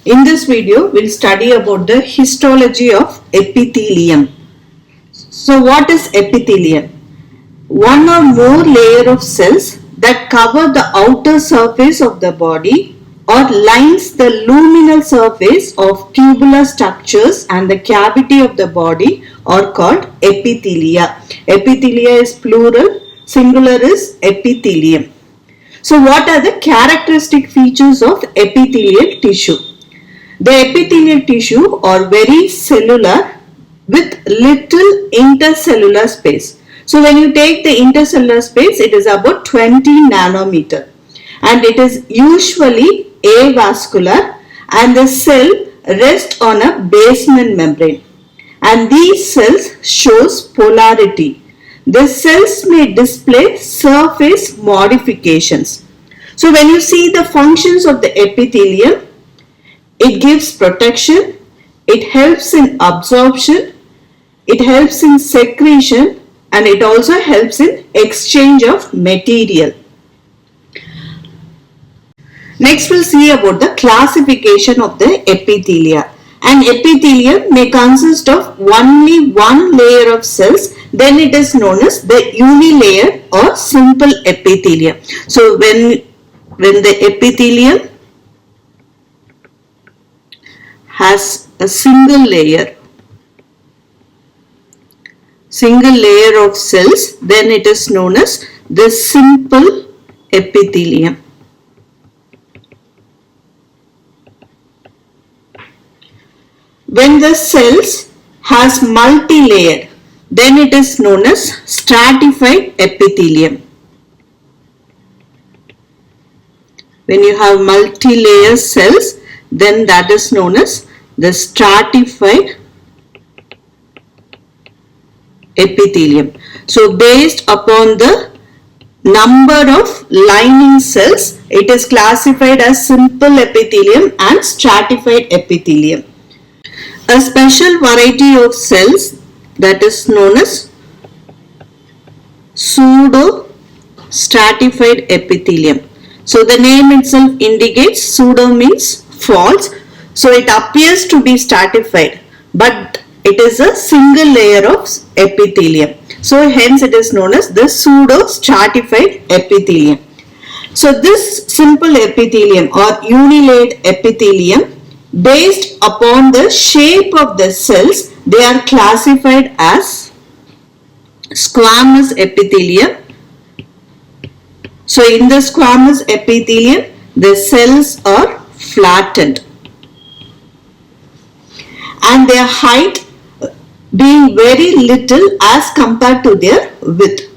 In this video, we'll study about the histology of epithelium. So what is epithelium? One or more layer of cells that cover the outer surface of the body or lines the luminal surface of tubular structures and the cavity of the body are called epithelia. Epithelia is plural, singular is epithelium. So what are the characteristic features of epithelial tissue? The epithelial tissue are very cellular with little intercellular space. So when you take the intercellular space, it is about 20 nanometer and it is usually avascular and the cell rests on a basement membrane and these cells shows polarity. The cells may display surface modifications. So when you see the functions of the epithelium, it gives protection, it helps in absorption, it helps in secretion and it also helps in exchange of material. Next we'll see about the classification of the epithelia. An epithelium may consist of only one layer of cells, then it is known as the unilayer or simple epithelium. So when the epithelium has a single layer of cells, then it is known as the simple epithelium. When the cells has multi-layer, then it is known as stratified epithelium. When you have multi-layer cells, then that is known as the stratified epithelium. So based upon the number of lining cells, it is classified as simple epithelium and stratified epithelium. A special variety of cells that is known as pseudo-stratified epithelium. So the name itself indicates pseudo means false. So it appears to be stratified, but it is a single layer of epithelium. So hence it is known as the pseudo-stratified epithelium. So this simple epithelium or unilayered epithelium, based upon the shape of the cells, they are classified as squamous epithelium. So in the squamous epithelium, the cells are flattened and their height being very little as compared to their width.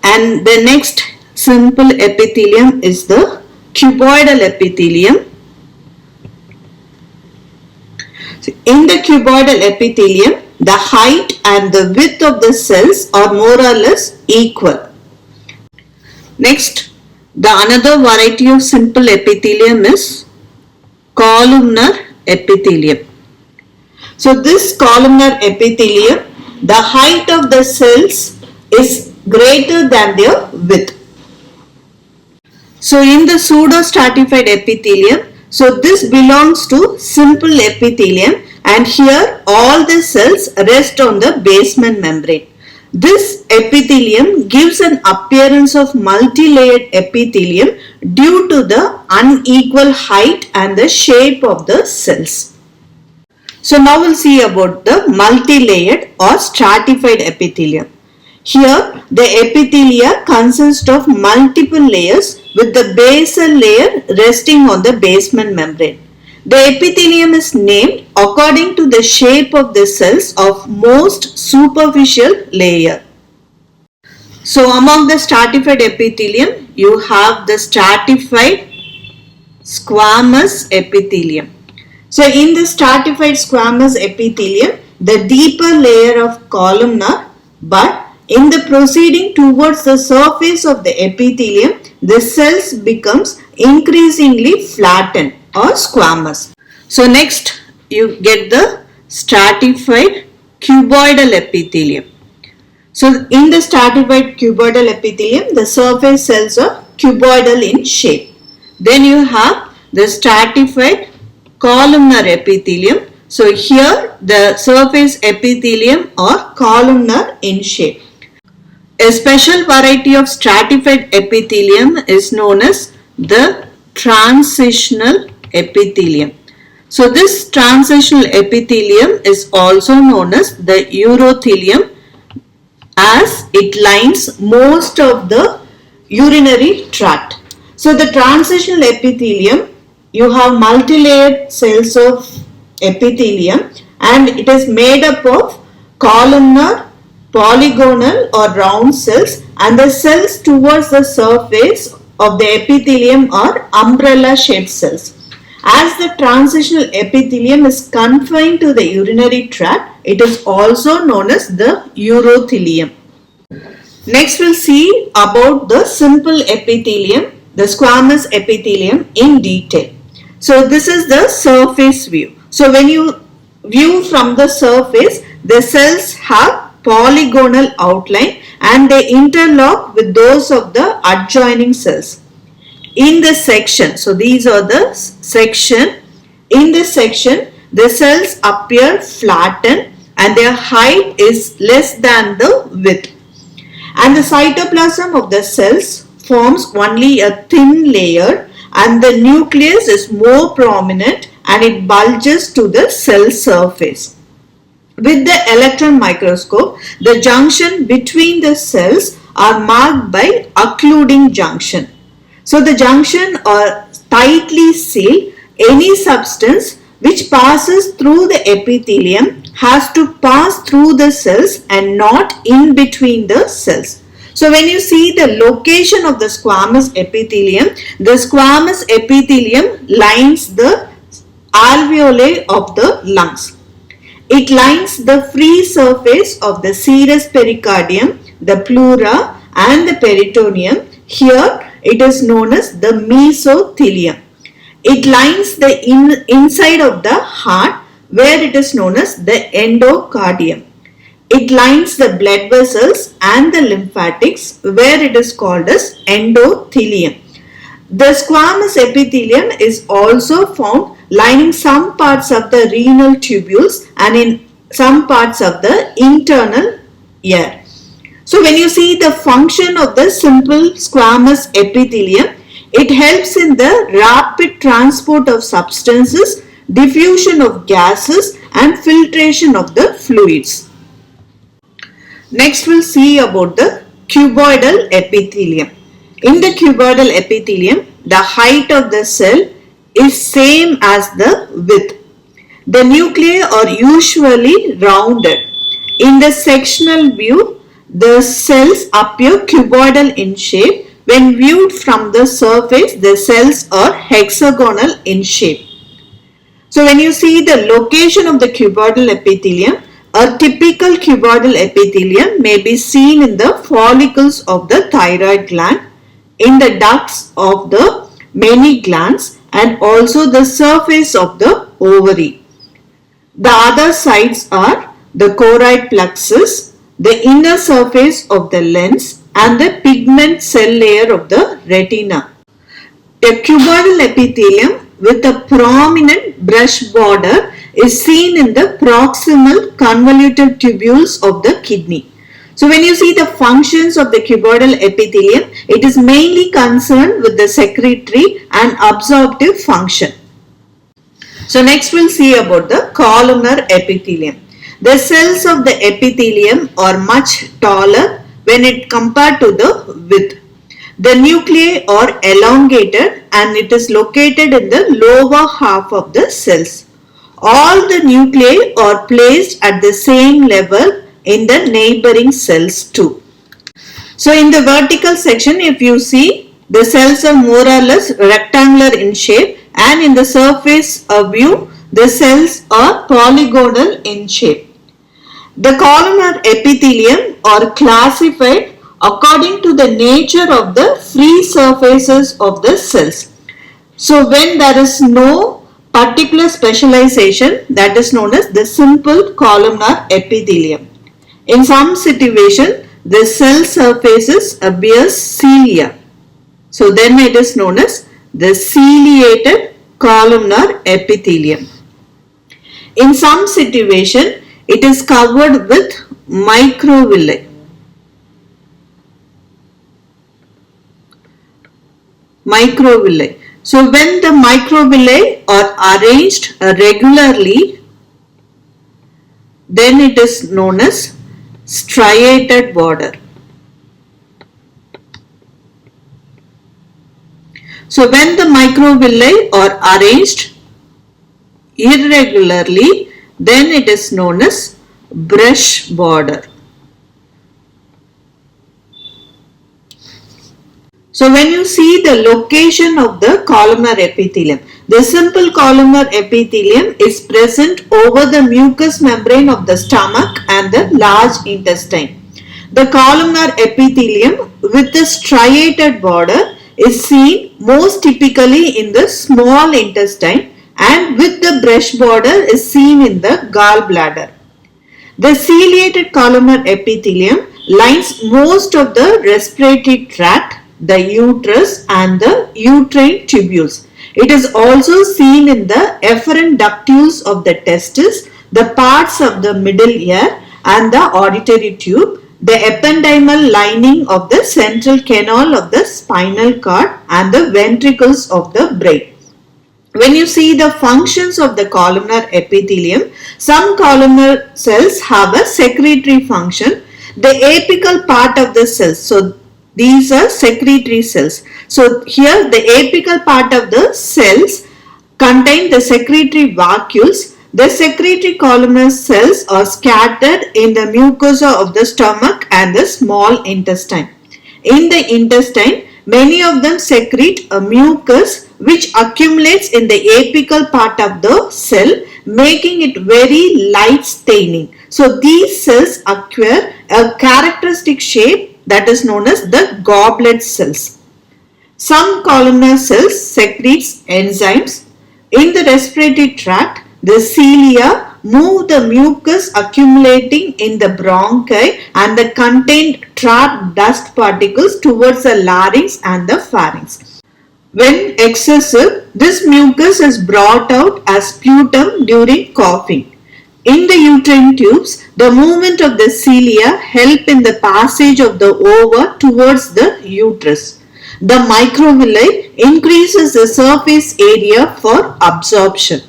And the next simple epithelium is the cuboidal epithelium. So in the cuboidal epithelium, the height and the width of the cells are more or less equal. Next, the another variety of simple epithelium is columnar epithelium. So this columnar epithelium, the height of the cells is greater than their width. So in the pseudo-stratified epithelium, so this belongs to simple epithelium and here all the cells rest on the basement membrane. This epithelium gives an appearance of multi-layered epithelium due to the unequal height and the shape of the cells. So now we'll see about the multi-layered or stratified epithelium. Here the epithelia consist of multiple layers with the basal layer resting on the basement membrane. The epithelium is named according to the shape of the cells of most superficial layer. So among the stratified epithelium, you have the stratified squamous epithelium. So in the stratified squamous epithelium, the deeper layer of columnar, but in the proceeding towards the surface of the epithelium, the cells becomes increasingly flattened or squamous. So next you get the stratified cuboidal epithelium. So in the stratified cuboidal epithelium, the surface cells are cuboidal in shape. Then you have the stratified columnar epithelium. So here the surface epithelium are columnar in shape. A special variety of stratified epithelium is known as the transitional epithelium. So this transitional epithelium is also known as the urothelium, as it lines most of the urinary tract. So the transitional epithelium, you have multilayered cells of epithelium and it is made up of columnar, polygonal or round cells, and the cells towards the surface of the epithelium are umbrella shaped cells. As the transitional epithelium is confined to the urinary tract, it is also known as the urothelium. Next we'll see about the simple epithelium, the squamous epithelium in detail. So this is the surface view. So when you view from the surface, the cells have polygonal outline and they interlock with those of the adjoining cells. In the section, so these are the section. In this section, the cells appear flattened and their height is less than the width. And the cytoplasm of the cells forms only a thin layer and the nucleus is more prominent and it bulges to the cell surface. With the electron microscope, the junction between the cells are marked by occluding junction. So the junction are tightly sealed. Any substance which passes through the epithelium has to pass through the cells and not in between the cells. So when you see the location of the squamous epithelium lines the alveoli of the lungs. It lines the free surface of the serous pericardium, the pleura and the peritoneum. Here it is known as the mesothelium. It lines the inside of the heart where it is known as the endocardium. It lines the blood vessels and the lymphatics where it is called as endothelium. The squamous epithelium is also found lining some parts of the renal tubules and in some parts of the internal ear. So when you see the function of the simple squamous epithelium, it helps in the rapid transport of substances, diffusion of gases and filtration of the fluids. Next we'll see about the cuboidal epithelium. In the cuboidal epithelium, the height of the cell is same as the width. The nuclei are usually rounded. In the sectional view, the cells appear cuboidal in shape. When viewed from the surface, the cells are hexagonal in shape. So when you see the location of the cuboidal epithelium, a typical cuboidal epithelium may be seen in the follicles of the thyroid gland, in the ducts of the many glands and also the surface of the ovary. The other sides are the choroid plexus, the inner surface of the lens and the pigment cell layer of the retina. A cuboidal epithelium with a prominent brush border is seen in the proximal convoluted tubules of the kidney. So when you see the functions of the cuboidal epithelium, it is mainly concerned with the secretory and absorptive function. So next we'll see about the columnar epithelium. The cells of the epithelium are much taller when it compared to the width. The nuclei are elongated and it is located in the lower half of the cells. All the nuclei are placed at the same level in the neighboring cells too. So in the vertical section, if you see, the cells are more or less rectangular in shape and in the surface view, the cells are polygonal in shape. The columnar epithelium are classified according to the nature of the free surfaces of the cells. So when there is no particular specialization, that is known as the simple columnar epithelium. In some situation, the cell surfaces appears cilia. So then it is known as the ciliated columnar epithelium. In some situation, it is covered with microvilli. So when the microvilli are arranged regularly, then it is known as striated border. So when the microvilli are arranged irregularly, then it is known as brush border. So when you see the location of the columnar epithelium, the simple columnar epithelium is present over the mucous membrane of the stomach and the large intestine. The columnar epithelium with the striated border is seen most typically in the small intestine, and with the brush border is seen in the gallbladder. The ciliated columnar epithelium lines most of the respiratory tract, the uterus and the uterine tubules. It is also seen in the efferent ductules of the testis, the parts of the middle ear and the auditory tube, the ependymal lining of the central canal of the spinal cord and the ventricles of the brain. When you see the functions of the columnar epithelium, some columnar cells have a secretory function. The apical part of the cells, so these are secretory cells. So here the apical part of the cells contain the secretory vacuoles. The secretory columnar cells are scattered in the mucosa of the stomach and the small intestine. In the intestine, many of them secrete a mucus which accumulates in the apical part of the cell, making it very light staining. So these cells acquire a characteristic shape that is known as the goblet cells. Some columnar cells secretes enzymes. In the respiratory tract, the cilia move the mucus accumulating in the bronchi and the contained trapped dust particles towards the larynx and the pharynx. When excessive, this mucus is brought out as sputum during coughing. In the uterine tubes, the movement of the cilia help in the passage of the ova towards the uterus. The microvilli increases the surface area for absorption.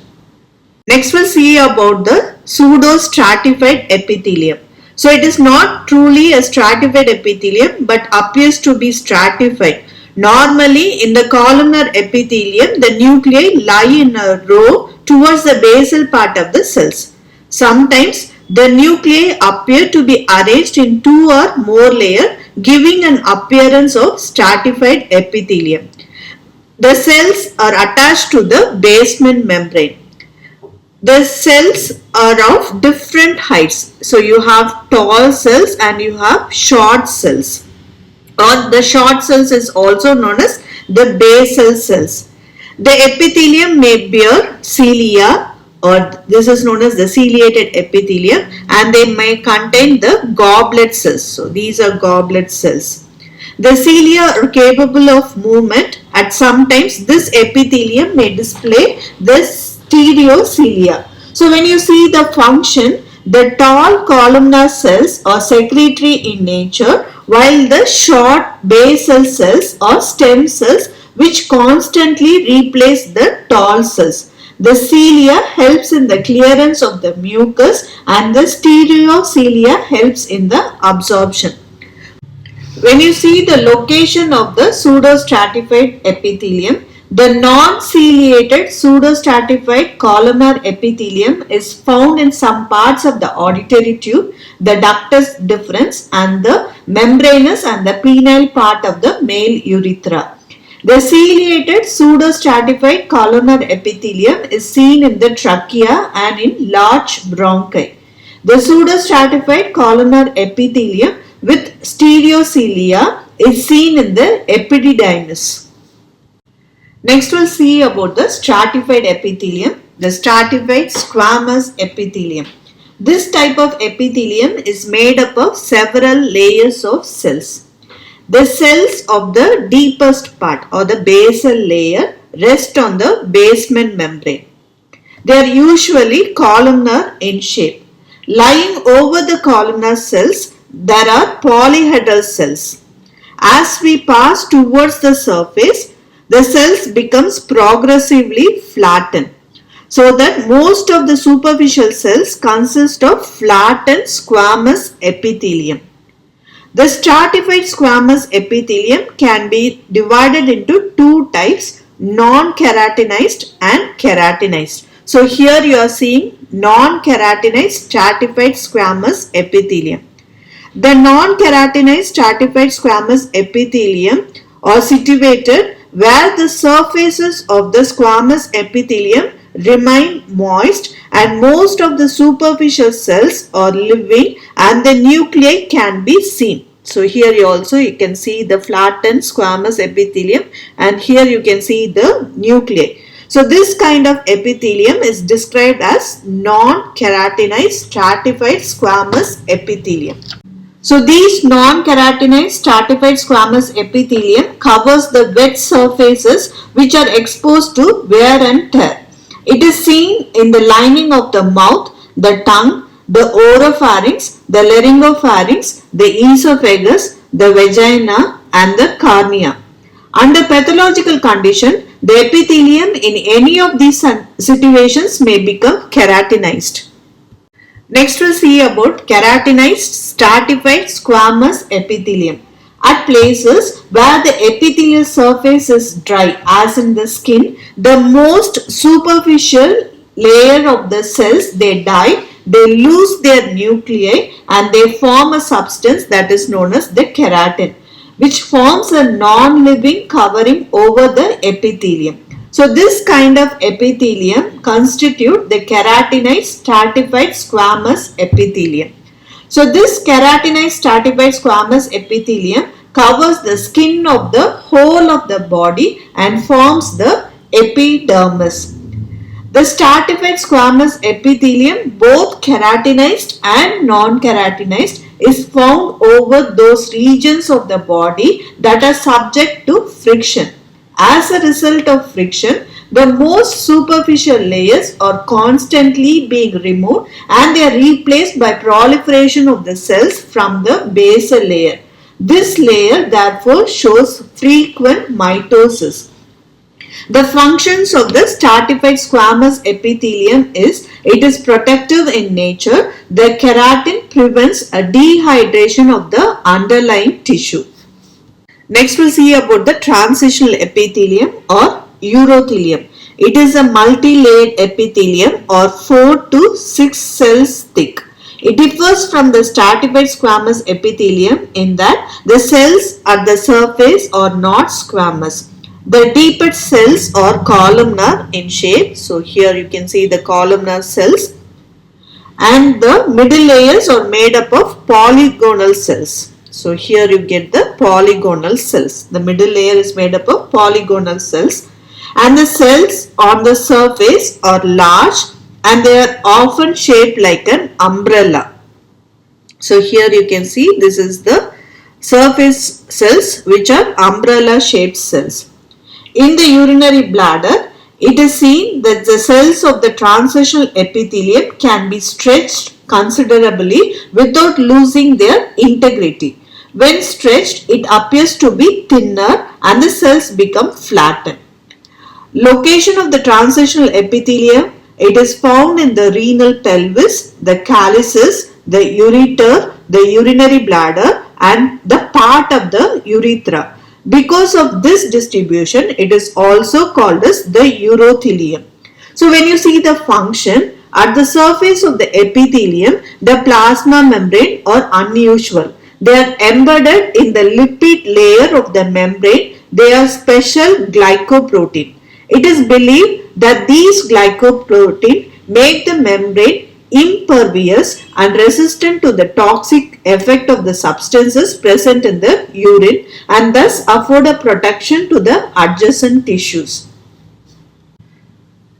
Next we'll see about the pseudostratified epithelium. So it is not truly a stratified epithelium but appears to be stratified. Normally in the columnar epithelium, the nuclei lie in a row towards the basal part of the cells. Sometimes the nuclei appear to be arranged in two or more layers, giving an appearance of stratified epithelium. The cells are attached to the basement membrane. The cells are of different heights. So you have tall cells and you have short cells. Or the short cells is also known as the basal cells. The epithelium may bear cilia, or this is known as the ciliated epithelium, and they may contain the goblet cells. So these are goblet cells. The cilia are capable of movement. At sometimes this epithelium may display the stereocilia. So when you see the function, the tall columnar cells are secretory in nature, while the short basal cells are stem cells which constantly replace the tall cells. The cilia helps in the clearance of the mucus and the stereocilia helps in the absorption. When you see the location of the pseudostratified epithelium, the non-ciliated pseudostratified columnar epithelium is found in some parts of the auditory tube, the ductus deferens and the membranous and the penile part of the male urethra. The ciliated pseudostratified columnar epithelium is seen in the trachea and in large bronchi. The pseudostratified columnar epithelium with stereocilia is seen in the epididymis. Next we'll see about the stratified epithelium, the stratified squamous epithelium. This type of epithelium is made up of several layers of cells. The cells of the deepest part or the basal layer rest on the basement membrane. They are usually columnar in shape. Lying over the columnar cells, there are polyhedral cells. As we pass towards the surface, the cells becomes progressively flattened, so that most of the superficial cells consist of flattened squamous epithelium. The stratified squamous epithelium can be divided into two types, non-keratinized and keratinized. So here you are seeing non-keratinized stratified squamous epithelium. The non-keratinized stratified squamous epithelium are situated where the surfaces of the squamous epithelium remain moist and most of the superficial cells are living and the nuclei can be seen. So here you can see the flattened squamous epithelium and here you can see the nuclei. So this kind of epithelium is described as non-keratinized stratified squamous epithelium. So these non-keratinized stratified squamous epithelium covers the wet surfaces which are exposed to wear and tear. It is seen in the lining of the mouth, the tongue, the oropharynx, the laryngopharynx, the esophagus, the vagina and the cornea. Under pathological condition, the epithelium in any of these situations may become keratinized. Next we'll see about keratinized stratified squamous epithelium. At places where the epithelial surface is dry, as in the skin, the most superficial layer of the cells, they die, they lose their nuclei and they form a substance that is known as the keratin, which forms a non-living covering over the epithelium. So this kind of epithelium constitute the keratinized stratified squamous epithelium. So this keratinized stratified squamous epithelium covers the skin of the whole of the body and forms the epidermis. The stratified squamous epithelium, both keratinized and non-keratinized, is found over those regions of the body that are subject to friction. As a result of friction, the most superficial layers are constantly being removed and they are replaced by proliferation of the cells from the basal layer. This layer therefore shows frequent mitosis. The functions of the stratified squamous epithelium is it is protective in nature. The keratin prevents a dehydration of the underlying tissue. Next we'll see about the transitional epithelium or urothelium. It is a multi-layered epithelium or 4 to 6 cells thick. It differs from the stratified squamous epithelium in that the cells at the surface are not squamous. The deepest cells are columnar in shape. So here you can see the columnar cells and the middle layers are made up of polygonal cells. So here you get the polygonal cells. The middle layer is made up of polygonal cells and the cells on the surface are large and they are often shaped like an umbrella. So here you can see this is the surface cells which are umbrella shaped cells. In the urinary bladder, it is seen that the cells of the transitional epithelium can be stretched considerably without losing their integrity. When stretched, it appears to be thinner and the cells become flattened. Location of the transitional epithelium, it is found in the renal pelvis, the calyces, the ureter, the urinary bladder and the part of the urethra. Because of this distribution, it is also called as the urothelium. So when you see the function, at the surface of the epithelium, the plasma membrane are unusual. They are embedded in the lipid layer of the membrane. They are special glycoprotein. It is believed that these glycoprotein make the membrane impervious and resistant to the toxic effect of the substances present in the urine and thus afford a protection to the adjacent tissues.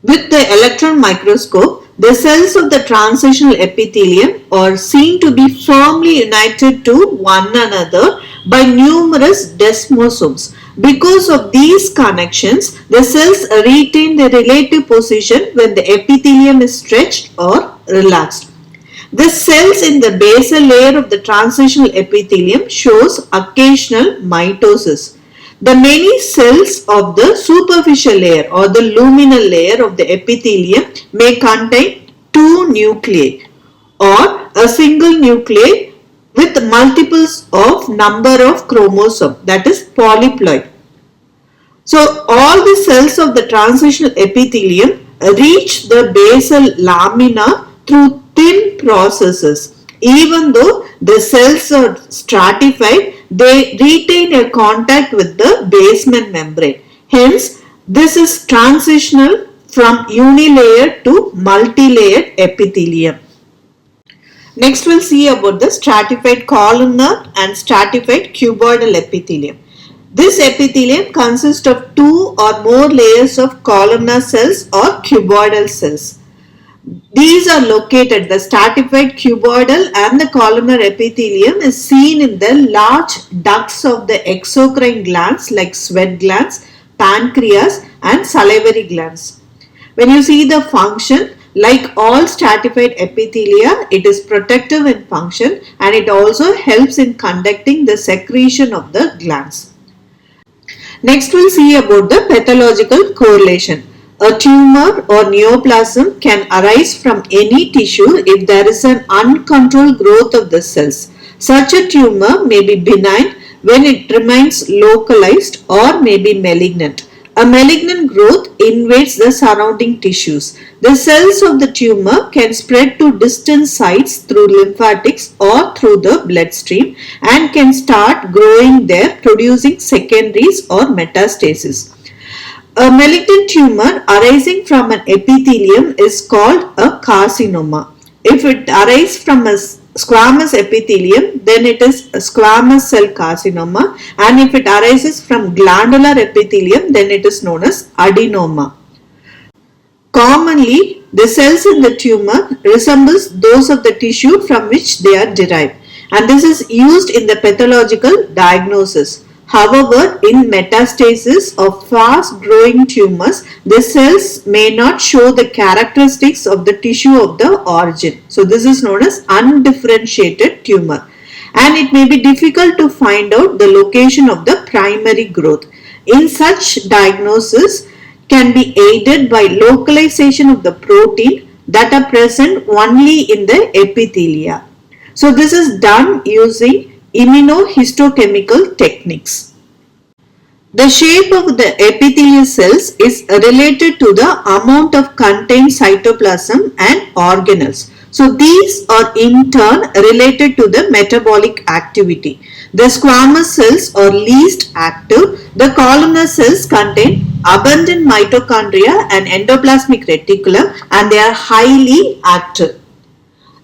With the electron microscope, the cells of the transitional epithelium are seen to be firmly united to one another by numerous desmosomes. Because of these connections, the cells retain their relative position when the epithelium is stretched or relaxed. The cells in the basal layer of the transitional epithelium shows occasional mitosis. The many cells of the superficial layer or the luminal layer of the epithelium may contain two nuclei or a single nuclei with multiples of number of chromosomes, that is polyploid. So all the cells of the transitional epithelium reach the basal lamina through thin processes. Even though the cells are stratified, they retain a contact with the basement membrane. Hence, this is transitional from unilayered to multilayered epithelium. Next, we'll see about the stratified columnar and stratified cuboidal epithelium. This epithelium consists of two or more layers of columnar cells or cuboidal cells. These are located, the stratified cuboidal and the columnar epithelium is seen in the large ducts of the exocrine glands like sweat glands, pancreas and salivary glands. When you see the function, like all stratified epithelia, it is protective in function and it also helps in conducting the secretion of the glands. Next, we'll see about the pathological correlation. A tumor or neoplasm can arise from any tissue if there is an uncontrolled growth of the cells. Such a tumor may be benign when it remains localized or may be malignant. A malignant growth invades the surrounding tissues. The cells of the tumor can spread to distant sites through lymphatics or through the bloodstream and can start growing there, producing secondaries or metastasis. A malignant tumor arising from an epithelium is called a carcinoma. If it arises from a squamous epithelium, then it is a squamous cell carcinoma, and if it arises from glandular epithelium, then it is known as adenoma. Commonly, the cells in the tumor resembles those of the tissue from which they are derived, and this is used in the pathological diagnosis. However, in metastasis of fast-growing tumors, the cells may not show the characteristics of the tissue of the origin. So, this is known as undifferentiated tumor. And it may be difficult to find out the location of the primary growth. In such diagnosis, can be aided by localization of the protein that are present only in the epithelia. So, this is done using immunohistochemical techniques. The shape of the epithelial cells is related to the amount of contained cytoplasm and organelles. So these are in turn related to the metabolic activity. The squamous cells are least active. The columnar cells contain abundant mitochondria and endoplasmic reticulum and they are highly active.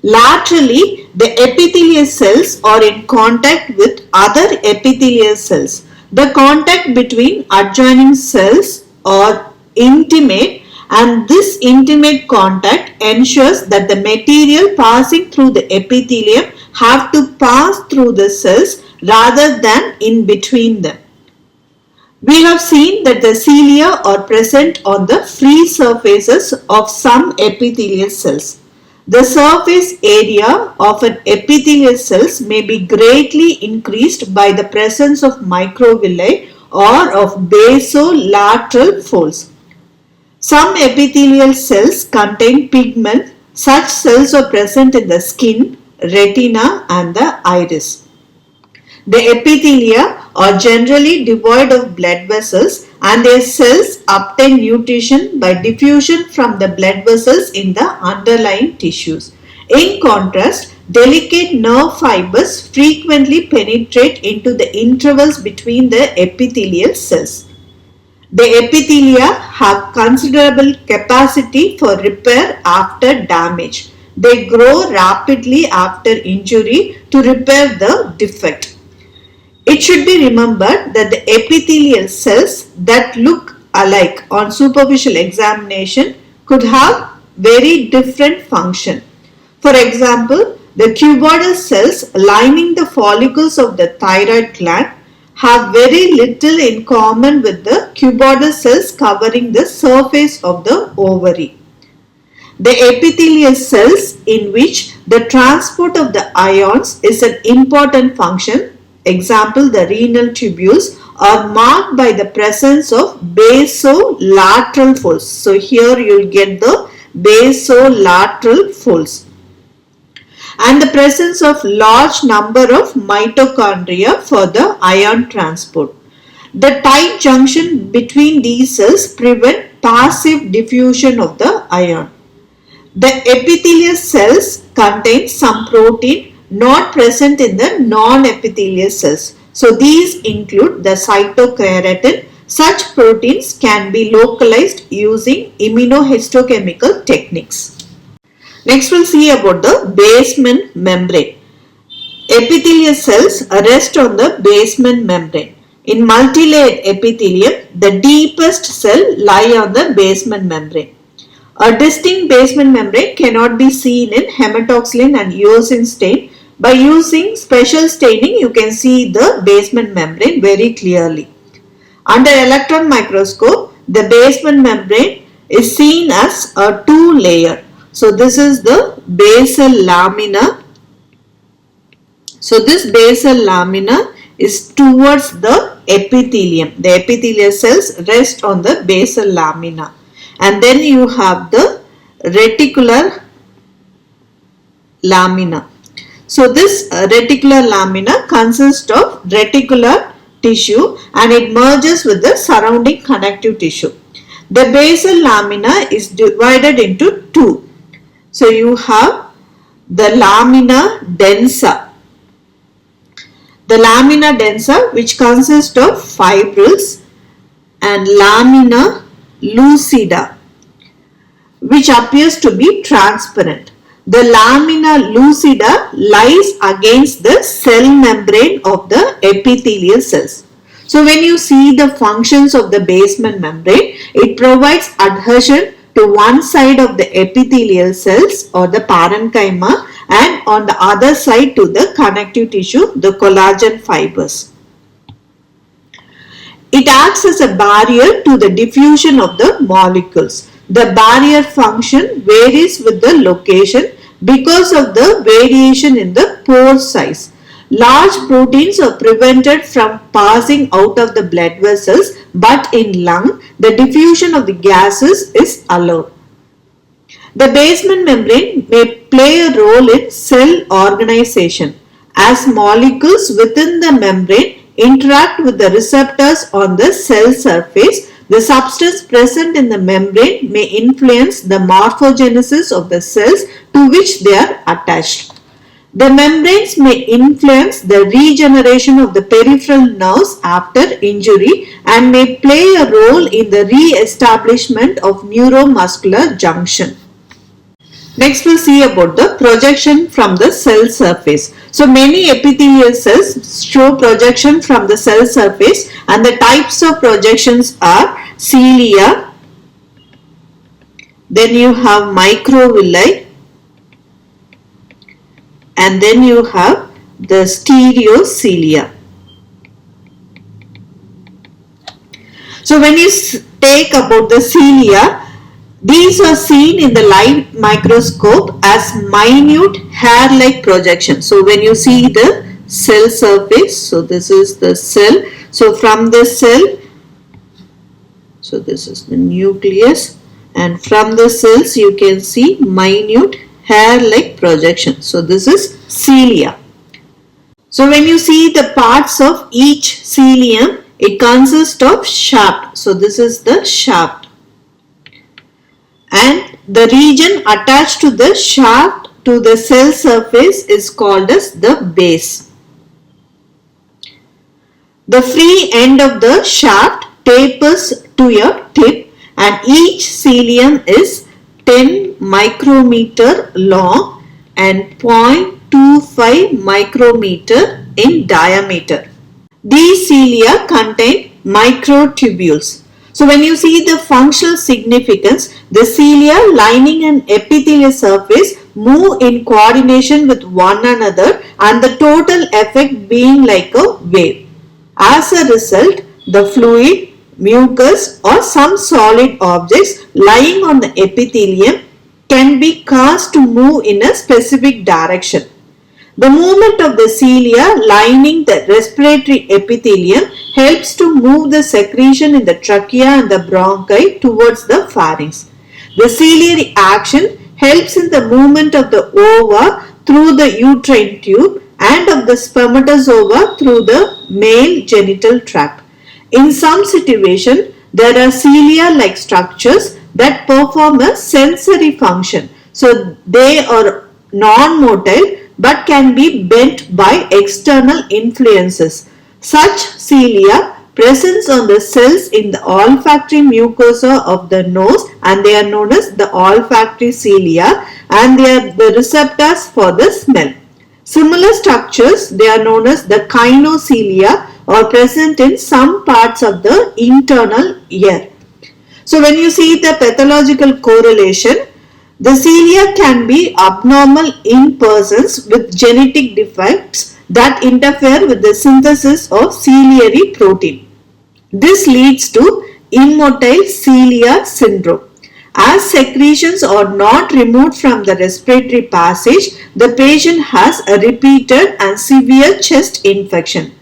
Laterally, the epithelial cells are in contact with other epithelial cells. The contact between adjoining cells are intimate and this intimate contact ensures that the material passing through the epithelium have to pass through the cells rather than in between them. We have seen that the cilia are present on the free surfaces of some epithelial cells. The surface area of an epithelial cells may be greatly increased by the presence of microvilli or of basolateral folds. Some epithelial cells contain pigment. Such cells are present in the skin, retina and the iris. The epithelia are generally devoid of blood vessels and their cells obtain nutrition by diffusion from the blood vessels in the underlying tissues. In contrast, delicate nerve fibers frequently penetrate into the intervals between the epithelial cells. The epithelia have considerable capacity for repair after damage. They grow rapidly after injury to repair the defect. It should be remembered that the epithelial cells that look alike on superficial examination could have very different function. For example, the cuboidal cells lining the follicles of the thyroid gland have very little in common with the cuboidal cells covering the surface of the ovary. The epithelial cells in which the transport of the ions is an important function, example the renal tubules, are marked by the presence of basolateral folds. So here you will get the basolateral folds and the presence of large number of mitochondria for the ion transport. The tight junction between these cells prevent passive diffusion of the ion. The epithelial cells contain some protein not present in the non-epithelial cells. So these include the cytokeratin. Such proteins can be localized using immunohistochemical techniques. Next we'll see about the basement membrane. Epithelial cells rest on the basement membrane. In multilayered epithelium, the deepest cell lie on the basement membrane. A distinct basement membrane cannot be seen in hematoxylin and eosin stain. By using special staining, you can see the basement membrane very clearly. Under electron microscope, the basement membrane is seen as a two-layer. So this is the basal lamina. So this basal lamina is towards the epithelium. The epithelial cells rest on the basal lamina. And then you have the reticular lamina. So this reticular lamina consists of reticular tissue and it merges with the surrounding connective tissue. The basal lamina is divided into two. So you have the lamina densa. The lamina densa which consists of fibrils and lamina lucida which appears to be transparent. The lamina lucida lies against the cell membrane of the epithelial cells. So when you see the functions of the basement membrane, it provides adhesion to one side of the epithelial cells or the parenchyma and on the other side to the connective tissue, the collagen fibers. It acts as a barrier to the diffusion of the molecules. The barrier function varies with the location because of the variation in the pore size. Large proteins are prevented from passing out of the blood vessels, but in lung, the diffusion of the gases is allowed. The basement membrane may play a role in cell organization as molecules within the membrane interact with the receptors on the cell surface. The substance present in the membrane may influence the morphogenesis of the cells to which they are attached. The membranes may influence the regeneration of the peripheral nerves after injury and may play a role in the re-establishment of neuromuscular junction. Next we'll see about the projection from the cell surface. So many epithelial cells show projection from the cell surface and the types of projections are cilia, then you have microvilli and then you have the stereocilia. So when you take about the cilia, these are seen in the light microscope as minute hair-like projections. So when you see the cell surface, so this is the cell. So from the cell, so this is the nucleus, and from the cells you can see minute hair-like projection. So this is cilia. So when you see the parts of each cilium, it consists of shaft. So this is the shaft. And the region attached to the shaft to the cell surface is called as the base. The free end of the shaft tapers to a tip and each cilium is 10 micrometer long and 0.25 micrometer in diameter. These cilia contain microtubules. So when you see the functional significance, the cilia lining an epithelial surface move in coordination with one another and the total effect being like a wave. As a result, the fluid, mucus or some solid objects lying on the epithelium can be caused to move in a specific direction. The movement of the cilia lining the respiratory epithelium helps to move the secretion in the trachea and the bronchi towards the pharynx. The ciliary action helps in the movement of the ova through the uterine tube and of the spermatozoa through the male genital tract. In some situations, there are cilia-like structures that perform a sensory function. So they are non-motile but can be bent by external influences. Such cilia present on the cells in the olfactory mucosa of the nose, and they are known as the olfactory cilia, and they are the receptors for the smell. Similar structures, they are known as the kinocilia, are present in some parts of the internal ear. So when you see the pathological correlation, the cilia can be abnormal in persons with genetic defects that interfere with the synthesis of ciliary protein. This leads to immotile cilia syndrome. As secretions are not removed from the respiratory passage, the patient has a repeated and severe chest infection.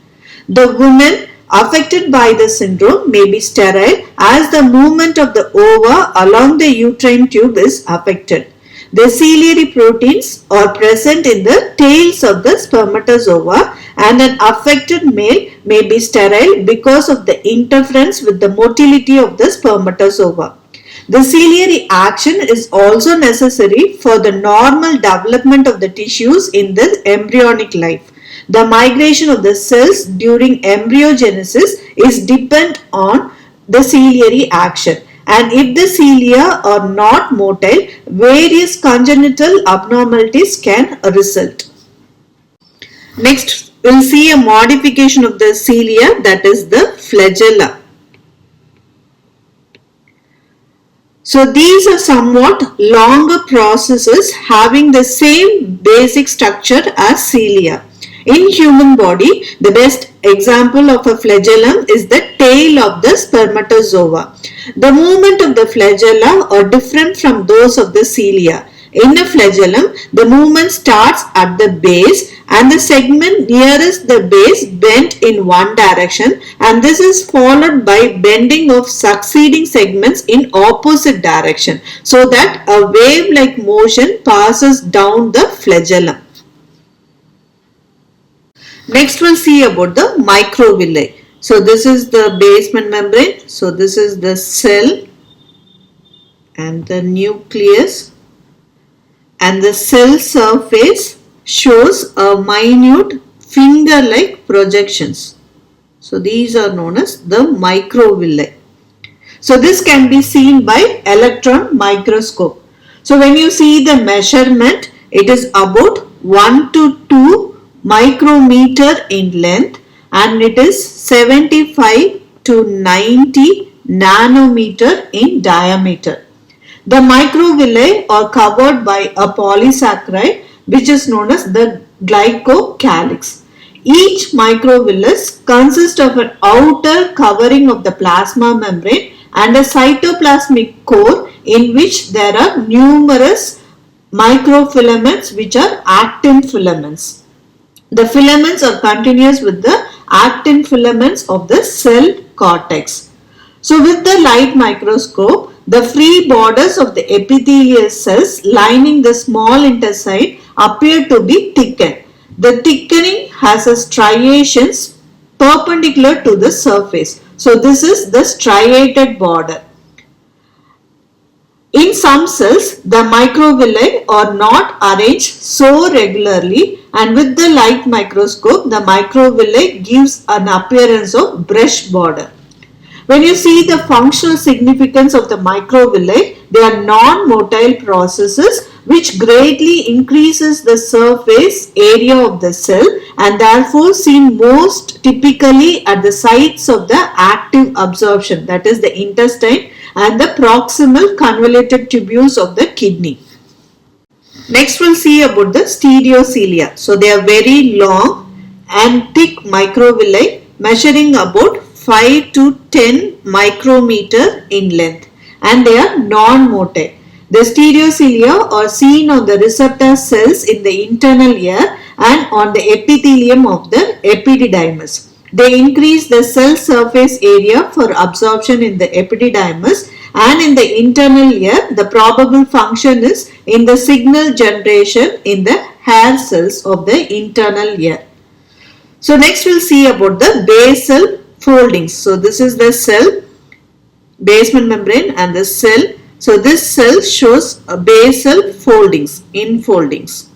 The woman affected by the syndrome may be sterile as the movement of the ova along the uterine tube is affected. The ciliary proteins are present in the tails of the spermatozoa, and an affected male may be sterile because of the interference with the motility of the spermatozoa. The ciliary action is also necessary for the normal development of the tissues in the embryonic life. The migration of the cells during embryogenesis is dependent on the ciliary action, and if the cilia are not motile, various congenital abnormalities can result. Next, we will see a modification of the cilia, that is the flagella. So these are somewhat longer processes having the same basic structure as cilia. In human body, the best example of a flagellum is the tail of the spermatozoa. The movement of the flagella are different from those of the cilia. In a flagellum, the movement starts at the base and the segment nearest the base bent in one direction, and this is followed by bending of succeeding segments in opposite direction so that a wave-like motion passes down the flagellum. Next we'll see about the microvilli. So this is the basement membrane. So this is the cell and the nucleus, and the cell surface shows a minute finger-like projections. So these are known as the microvilli. So this can be seen by electron microscope. So when you see the measurement, it is about 1 to 2 micrometer in length, and it is 75 to 90 nanometer in diameter. The microvilli are covered by a polysaccharide which is known as the glycocalyx. Each microvillus consists of an outer covering of the plasma membrane and a cytoplasmic core in which there are numerous microfilaments which are actin filaments. The filaments are continuous with the actin filaments of the cell cortex. So with the light microscope, the free borders of the epithelial cells lining the small intestine appear to be thickened. The thickening has a striations perpendicular to the surface. So this is the striated border. In some cells, the microvilli are not arranged so regularly, and with the light microscope, the microvilli gives an appearance of brush border. When you see the functional significance of the microvilli, they are non-motile processes which greatly increases the surface area of the cell and therefore seen most typically at the sites of the active absorption, that is the intestine and the proximal convoluted tubules of the kidney. Next we'll see about the stereocilia. So they are very long and thick microvilli measuring about 5 to 10 micrometer in length, and they are non-motile. The stereocilia are seen on the receptor cells in the internal ear and on the epithelium of the epididymis. They increase the cell surface area for absorption in the epididymis, and in the internal ear the probable function is in the signal generation in the hair cells of the internal ear. So next we'll see about the basal foldings. So this is the cell, basement membrane, and the cell. So this cell shows basal foldings, infoldings.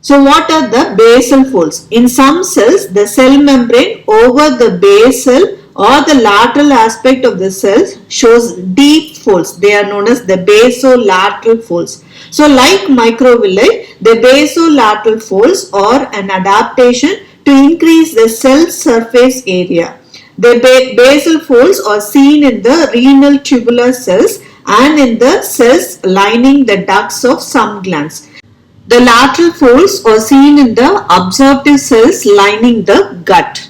So what are the basal folds? In some cells, the cell membrane over the basal or the lateral aspect of the cells shows deep folds. They are known as the basolateral folds. So like microvilli, the basolateral folds are an adaptation to increase the cell surface area. The basal folds are seen in the renal tubular cells and in the cells lining the ducts of some glands. The lateral folds are seen in the absorptive cells lining the gut.